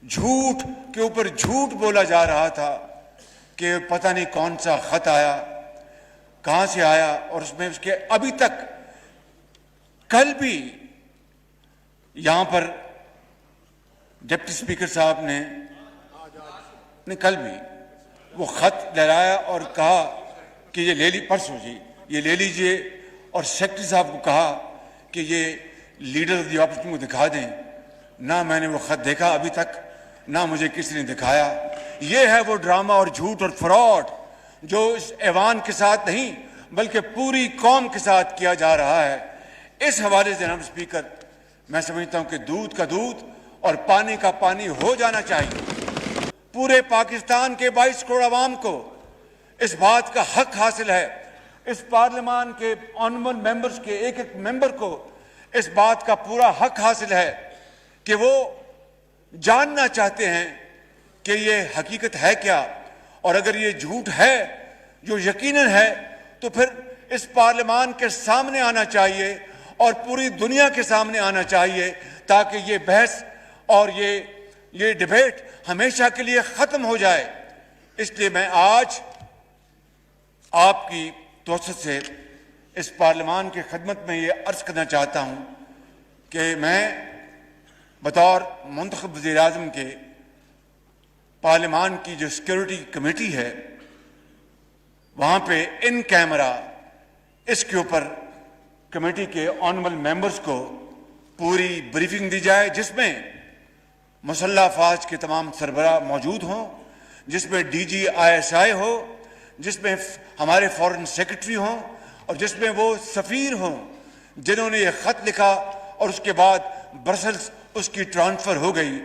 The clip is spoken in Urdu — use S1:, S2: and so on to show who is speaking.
S1: جھوٹ کے اوپر جھوٹ بولا جا رہا تھا کہ پتہ نہیں کون سا خط آیا، کہاں سے آیا، اور اس میں اس کے ابھی تک کل بھی یہاں پر ڈپٹی اسپیکر صاحب نے کل بھی وہ خط لہرایا اور کہا کہ یہ لے لی، پرسوں جی یہ لے لیجئے، اور سیکرٹری صاحب کو کہا کہ یہ لیڈر آف دی اپوزیشن کو دکھا دیں۔ نہ میں نے وہ خط دیکھا ابھی تک، نہ مجھے کسی نے دکھایا۔ یہ ہے وہ ڈرامہ اور جھوٹ اور فراڈ جو اس ایوان کے ساتھ نہیں بلکہ پوری قوم کے ساتھ کیا جا رہا ہے۔ اس حوالے سے جناب اسپیکر، میں سمجھتا ہوں کہ دودھ کا دودھ اور پانی کا پانی ہو جانا چاہیے۔ پورے پاکستان کے 22 کروڑ عوام کو اس بات کا حق حاصل ہے، اس پارلیمان کے آنریبل ممبرز کے ایک ایک ممبر کو اس بات کا پورا حق حاصل ہے کہ وہ جاننا چاہتے ہیں کہ یہ حقیقت ہے کیا، اور اگر یہ جھوٹ ہے جو یقیناً ہے تو پھر اس پارلیمان کے سامنے آنا چاہیے اور پوری دنیا کے سامنے آنا چاہیے تاکہ یہ بحث اور یہ ڈیبیٹ ہمیشہ کے لیے ختم ہو جائے۔ اس لیے میں آج آپ کی توسط سے اس پارلیمان کی خدمت میں یہ عرض کرنا چاہتا ہوں کہ میں بطور منتخب وزیر اعظم کے پارلیمان کی جو سیکیورٹی کمیٹی ہے وہاں پہ ان کیمرہ اس کے اوپر کمیٹی کے آنریبل ممبرز کو پوری بریفنگ دی جائے، جس میں مسلح افواج کے تمام سربراہ موجود ہوں، جس میں ڈی جی ISI ہو، جس میں ہمارے فارن سیکرٹری ہوں، اور جس میں وہ سفیر ہوں جنہوں نے یہ خط لکھا اور اس کے بعد برسلز اس کی ٹرانسفر ہو گئی۔